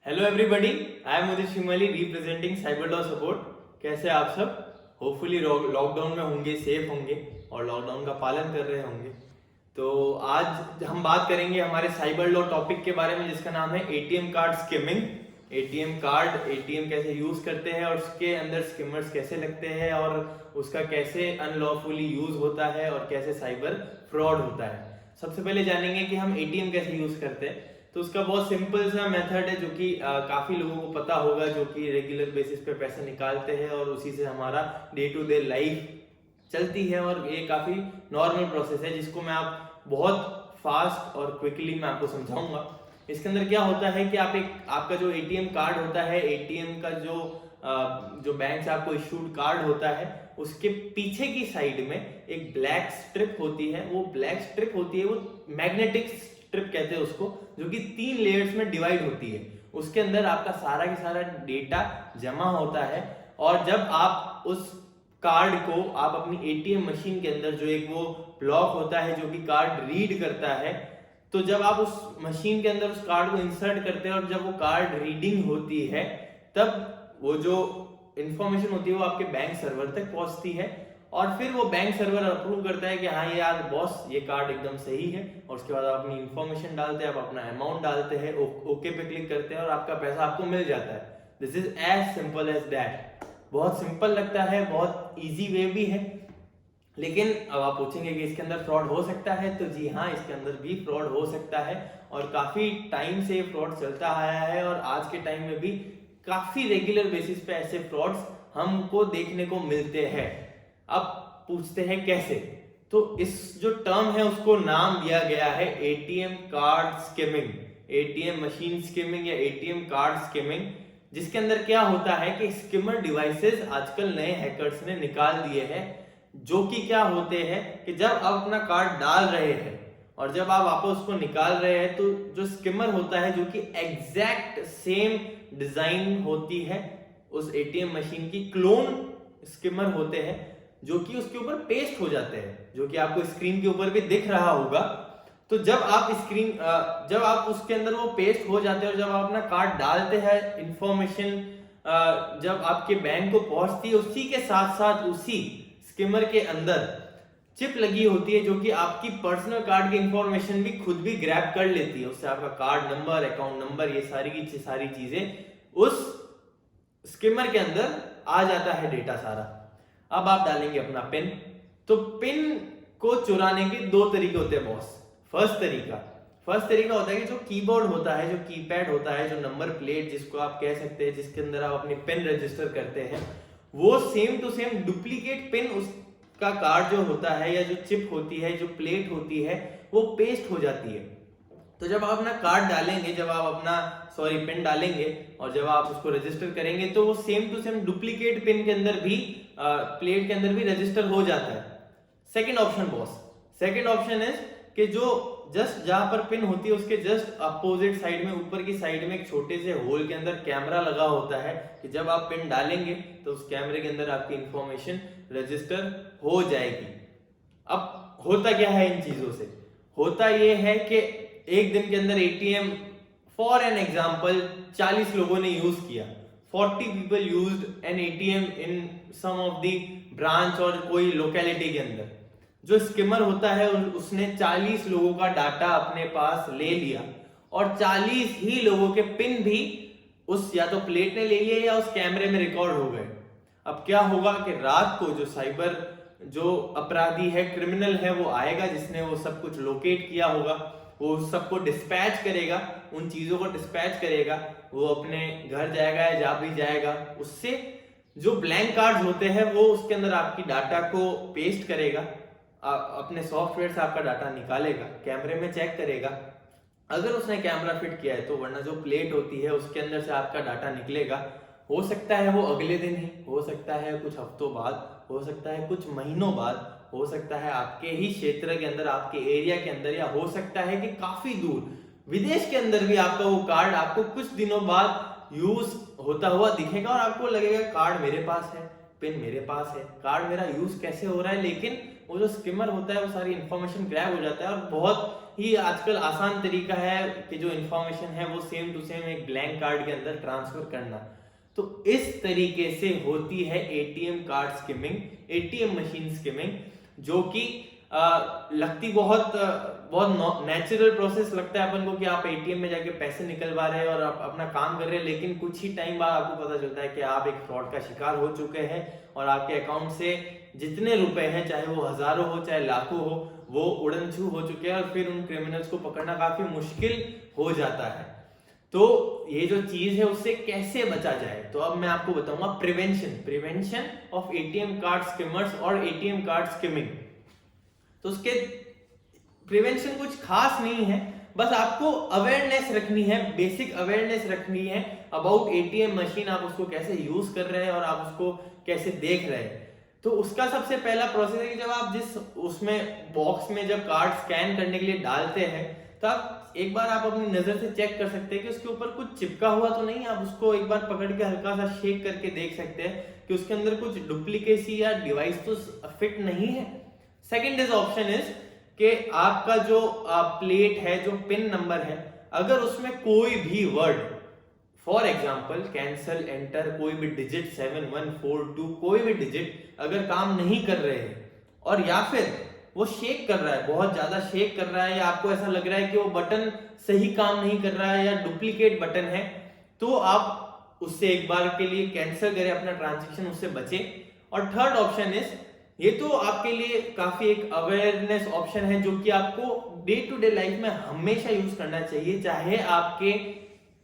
Hello everybody, I am Udit शिमली representing cyber law support. कैसे आप सब? होपफुली लॉकडाउन में होंगे, सेफ होंगे और लॉकडाउन का पालन कर रहे होंगे। तो आज हम बात करेंगे हमारे साइबर लॉ टॉपिक के बारे में, जिसका नाम है ATM card skimming. ATM card, ATM कैसे यूज करते हैं और उसके अंदर स्किमर्स कैसे लगते हैं और उसका कैसे अनलॉफुली यूज होता है और कैसे साइबर फ्रॉड होता है। सबसे पहले जानेंगे कि हम एटीएम कैसे यूज करते हैं। तो उसका बहुत सिंपल सा मेथड है जो कि काफी लोगों को पता होगा, जो कि रेगुलर बेसिस पे पैसे निकालते हैं और उसी से हमारा डे टू डे लाइफ चलती है। और ये काफी नॉर्मल प्रोसेस है जिसको मैं आप बहुत फास्ट और क्विकली मैं आपको समझाऊंगा। इसके अंदर क्या होता है कि आपका जो एटीएम कार्ड होता है, एटीएम का जो बैंक से आपको इशूड कार्ड होता है, उसके पीछे की साइड में एक ब्लैक स्ट्रिप होती है। वो ब्लैक स्ट्रिप होती है, वो मैग्नेटिक स्ट्रिप कहते हैं उसको, जो कि 3 लेयर्स में डिवाइड होती है। उसके अंदर आपका सारा का सारा डेटा जमा होता है। और जब आप उस कार्ड को आप अपनी एटीएम मशीन के अंदर, जो एक वो ब्लॉक होता है जो कि कार्ड रीड करता है, तो जब आप उस मशीन के अंदर उस कार्ड को इंसर्ट करते हैं और जब वो कार्ड रीडिंग होती है, तब वो जो इंफॉर्मेशन होती है वो आपके बैंक सर्वर तक पहुंचती है। और फिर वो बैंक सर्वर अप्रूव करता है कि हाँ यार बॉस, ये कार्ड एकदम सही है। और उसके बाद आप अपनी इंफॉर्मेशन डालते हैं, आप अपना अमाउंट डालते हैं, ओके पे क्लिक करते हैं और आपका पैसा आपको मिल जाता है। This is as simple as that. बहुत सिंपल लगता है, बहुत इजी वे भी है। लेकिन अब आप पूछेंगे कि इसके अंदर फ्रॉड हो सकता है, तो जी हाँ, इसके अंदर भी फ्रॉड हो सकता है। और काफी टाइम से फ्रॉड चलता आया है और आज के टाइम में भी काफी रेगुलर बेसिस पे ऐसे फ्रॉड्स हमको देखने को मिलते हैं। अब पूछते हैं कैसे। तो इस जो टर्म है उसको नाम दिया गया है ATM card skimming, ATM machine skimming या एटीएम कार्ड स्किमिंग। जिसके अंदर क्या होता है कि स्किमर डिवाइसेस आजकल नए हैकर्स ने निकाल दिए हैं, जो कि क्या होते हैं कि जब आप अपना कार्ड डाल रहे हैं और जब आप वापस उसको निकाल रहे हैं, तो जो स्किमर होता है, जो कि एग्जैक्ट सेम डिजाइन होती है उस एटीएम मशीन की, क्लोन स्किमर होते हैं जो कि उसके ऊपर पेस्ट हो जाते हैं, जो कि आपको स्क्रीन के ऊपर भी दिख रहा होगा। तो जब आप उसके अंदर वो पेस्ट हो जाते हैं और जब आप अपना कार्ड डालते हैं, इंफॉर्मेशन जब आपके बैंक को पहुंचती है, उसी के साथ साथ उसी स्किमर के अंदर चिप लगी होती है, जो कि आपकी पर्सनल कार्ड की इंफॉर्मेशन भी खुद भी ग्रैब कर लेती है। उससे आपका कार्ड नंबर, अकाउंट नंबर, ये सारी चीजें उस स्किमर के अंदर आ जाता है डेटा सारा। अब आप डालेंगे अपना पिन। तो पिन को चुराने के 2 तरीके होते हैं बॉस। फर्स्ट तरीका होता है कि जो कीबोर्ड होता है, जो कीपैड होता है, जो नंबर प्लेट जिसको आप कह सकते हैं, जिसके अंदर आप अपनी पिन रजिस्टर करते हैं, वो same to same duplicate pin उसका कार्ड जो होता है या जो चिप होती है, जो प्लेट होती है, वो पेस्ट हो जाती है। तो जब आप अपना कार्ड डालेंगे, जब आप अपना पिन डालेंगे और जब आप उसको रजिस्टर करेंगे, तो वो same to same duplicate pin के अंदर भी, प्लेट के अंदर भी रजिस्टर हो जाता है। सेकंड ऑप्शन इज कि जो जस्ट जहां पर पिन होती है उसके जस्ट अपोजिट साइड में, ऊपर की साइड में एक छोटे से होल के अंदर कैमरा लगा होता है कि जब आप पिन डालेंगे तो उस कैमरे के अंदर आपकी इंफॉर्मेशन रजिस्टर हो जाएगी। अब होता क्या है इन चीजों से? होता यह है कि एक दिन के अंदर एटीएम, फॉर एन एग्जाम्पल, 40 लोगों ने यूज किया, 40 people used an ATM in some of the branch और कोई लोकेलिटी के अंदर। जो स्किमर होता है उसने 40 लोगों का डाटा अपने पास ले लिया और 40 ही लोगों के पिन भी उस या तो प्लेट ने ले लिया या उस कैमरे में रिकॉर्ड हो गए। अब क्या होगा कि रात को जो अपराधी है, क्रिमिनल है, वो आएगा, जिसने वो सब कुछ लोकेट किया होगा, वो सबको डिस्पैच करेगा, उन चीजों को डिस्पैच करेगा, वो अपने घर जाएगा या जा भी जाएगा, उससे जो ब्लैंक कार्ड्स होते हैं वो उसके अंदर आपकी डाटा को पेस्ट करेगा, अपने सॉफ्टवेयर से आपका डाटा निकालेगा, कैमरे में चेक करेगा। अगर उसने कैमरा फिट किया है तो, वरना जो प्लेट होती है उसके अंदर से आपका डाटा निकलेगा। हो सकता है वो अगले दिन ही, हो सकता है कुछ हफ्तों बाद, हो सकता है कुछ महीनों बाद, हो सकता है आपके ही क्षेत्र के अंदर, आपके एरिया के अंदर, या हो सकता है कि काफी दूर विदेश के अंदर भी आपका वो कार्ड आपको कुछ दिनों बाद यूज होता हुआ दिखेगा और आपको लगेगा कार्ड मेरे पास है, पिन मेरे पास है, कार्ड मेरा यूज कैसे हो रहा है, लेकिन वो जो स्किमर होता है वो सारी इंफॉर्मेशन ग्रैब हो जाता है। और बहुत ही आजकल आसान तरीका है कि जो इंफॉर्मेशन है वो सेम टू सेम एक ब्लैंक कार्ड के अंदर ट्रांसफर करना। तो इस तरीके से होती है ATM card skimming, ATM machine skimming, जो कि लगती बहुत बहुत नेचुरल प्रोसेस लगता है अपन को कि आप एटीएम में जाके पैसे निकलवा रहे हैं और आप अपना काम कर रहे हैं, लेकिन कुछ ही टाइम बाद आपको पता चलता है कि आप एक फ्रॉड का शिकार हो चुके हैं और आपके अकाउंट से जितने रुपए हैं, चाहे वो हजारों हो चाहे लाखों हो, वो उड़न छू हो चुके हैं और फिर उन क्रिमिनल्स को पकड़ना काफी मुश्किल हो जाता है। तो ये जो चीज है उससे कैसे बचा जाए, तो अब मैं आपको बताऊंगा prevention of ATM card skimmers और एटीएम कार्ड स्किमिंग। तो उसके प्रिवेंशन कुछ खास नहीं है, बस आपको अवेयरनेस रखनी है, बेसिक अवेयरनेस रखनी है अबाउट एटीएम मशीन, आप उसको कैसे यूज कर रहे हैं और आप उसको कैसे देख रहे हैं। तो उसका सबसे पहला प्रोसेस है कि जब आप जिस उसमें बॉक्स में जब कार्ड स्कैन करने के लिए डालते हैं, तो आप एक बार आप अपनी नजर से चेक कर सकते हैं कि उसके ऊपर कुछ चिपका हुआ तो नहीं। आप उसको एक बार पकड़ के हल्का सा शेक करके देख सकते हैं कि उसके अंदर कुछ डुप्लीकेसी या डिवाइस तो फिट नहीं है। सेकेंड इज ऑप्शन इज कि आपका जो प्लेट है, जो पिन नंबर है, अगर उसमें कोई भी word, for example cancel, enter, कोई भी डिजिट 7142 कोई भी डिजिट अगर काम नहीं कर रहे हैं और या फिर वो शेक कर रहा है, बहुत ज्यादा शेक कर रहा है, या आपको ऐसा लग रहा है कि वो बटन सही काम नहीं कर रहा है या डुप्लीकेट बटन है, तो आप उससे एक बार के लिए कैंसिल करें अपना ट्रांजैक्शन, उससे बचे। और थर्ड ऑप्शन इज, ये तो आपके लिए काफी एक अवेयरनेस ऑप्शन है जो कि आपको डे टू डे लाइफ में हमेशा यूज करना चाहिए, चाहे आपके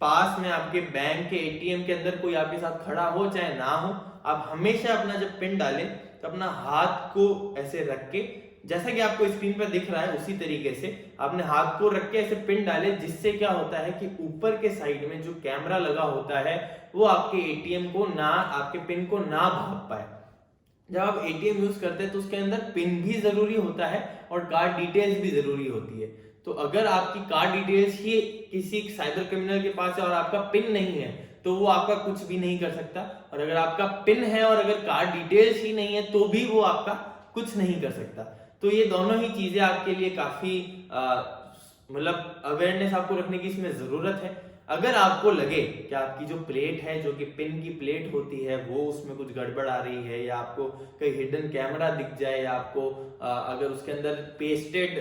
पास में आपके बैंक के एटीएम के अंदर कोई आपके साथ खड़ा हो चाहे ना हो। आप हमेशा अपना जब पिन डालें तो अपना हाथ को ऐसे रख के, जैसा कि आपको स्क्रीन पर दिख रहा है उसी तरीके से आपने हाथ को रख के ऐसे पिन डाले, जिससे क्या होता है कि ऊपर के साइड में जो कैमरा लगा होता है वो आपके एटीएम को ना, आपके पिन को ना भाप पाए। जब आप एटीएम यूज करते हैं तो उसके अंदर पिन भी जरूरी होता है और कार्ड डिटेल्स भी जरूरी होती है। तो अगर आपकी कार्ड डिटेल्स ही किसी साइबर क्रिमिनल के पास है और आपका पिन नहीं है, तो वो आपका कुछ भी नहीं कर सकता। और अगर आपका पिन है और अगर कार्ड डिटेल्स ही नहीं है तो भी वो आपका कुछ नहीं कर सकता। तो ये दोनों ही चीजें आपके लिए काफी मतलब अवेयरनेस आपको रखने की इसमें जरूरत है। अगर आपको लगे कि आपकी जो प्लेट है, जो कि पिन की प्लेट होती है, वो उसमें कुछ गड़बड़ आ रही है, या आपको कहीं हिडन कैमरा दिख जाए, या आपको अगर उसके अंदर पेस्टेड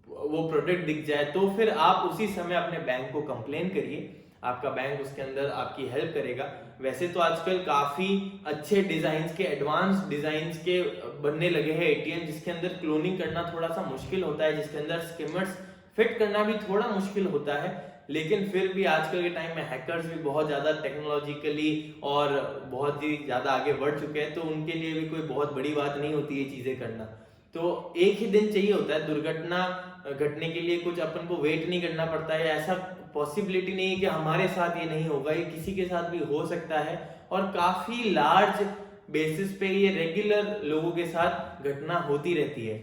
वो प्रोडक्ट दिख जाए, तो फिर आप उसी समय अपने बैंक को कंप्लेन करिए। आपका बैंक उसके अंदर आपकी हेल्प करेगा। वैसे तो आजकल काफी अच्छे डिजाइन के, एडवांस डिजाइन के बनने लगे हैं एटीएम, जिसके अंदर क्लोनिंग करना थोड़ा सा मुश्किल होता है, जिसके अंदर स्किमर्स फिट करना भी थोड़ा मुश्किल होता है, लेकिन फिर भी आजकल के टाइम में हैकर्स भी बहुत ज्यादा टेक्नोलॉजिकली और बहुत ही ज्यादा आगे बढ़ चुके हैं, तो उनके लिए भी कोई बहुत बड़ी बात नहीं होती ये चीजें करना। तो एक ही दिन चाहिए होता है दुर्घटना घटने के लिए, कुछ अपन को वेट नहीं करना पड़ता है। ऐसा पॉसिबिलिटी नहीं है कि हमारे साथ ये नहीं होगा, ये किसी के साथ भी हो सकता है और काफी लार्ज बेसिस पे ये रेगुलर लोगों के साथ घटना होती रहती है।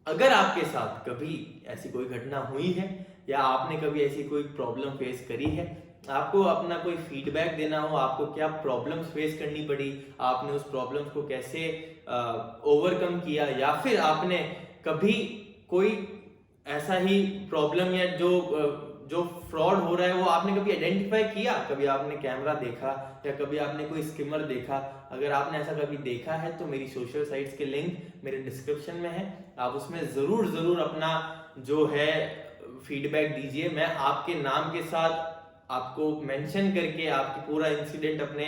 अगर आपके साथ कभी ऐसी कोई घटना हुई है या आपने कभी ऐसी कोई प्रॉब्लम फेस करी है, आपको अपना कोई फीडबैक देना हो, आपको क्या प्रॉब्लम्स फेस करनी पड़ी, आपने उस प्रॉब्लम्स को कैसे ओवरकम किया, या फिर आपने कभी कोई ऐसा ही प्रॉब्लम या जो फ्रॉड हो रहा है वो आपने कभी आइडेंटिफाई किया, कभी आपने कैमरा देखा या कभी आपने कोई स्किमर देखा, अगर आपने ऐसा कभी देखा है तो मेरी सोशल साइट्स के लिंक मेरे डिस्क्रिप्शन में है, आप उसमें जरूर अपना जो है फीडबैक दीजिए। मैं आपके नाम के साथ आपको मेंशन करके आपकी पूरा इंसिडेंट अपने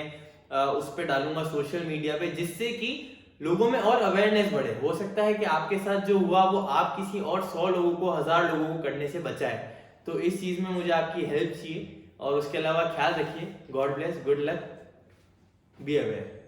उस पर डालूंगा सोशल मीडिया पे, जिससे कि लोगों में और अवेयरनेस बढ़े। हो सकता है कि आपके साथ जो हुआ वो आप किसी और 100 लोगों को, 1000 लोगों को करने से बचाए। तो इस चीज में मुझे आपकी हेल्प चाहिए और उसके अलावा ख्याल रखिए। God bless, good luck, be aware.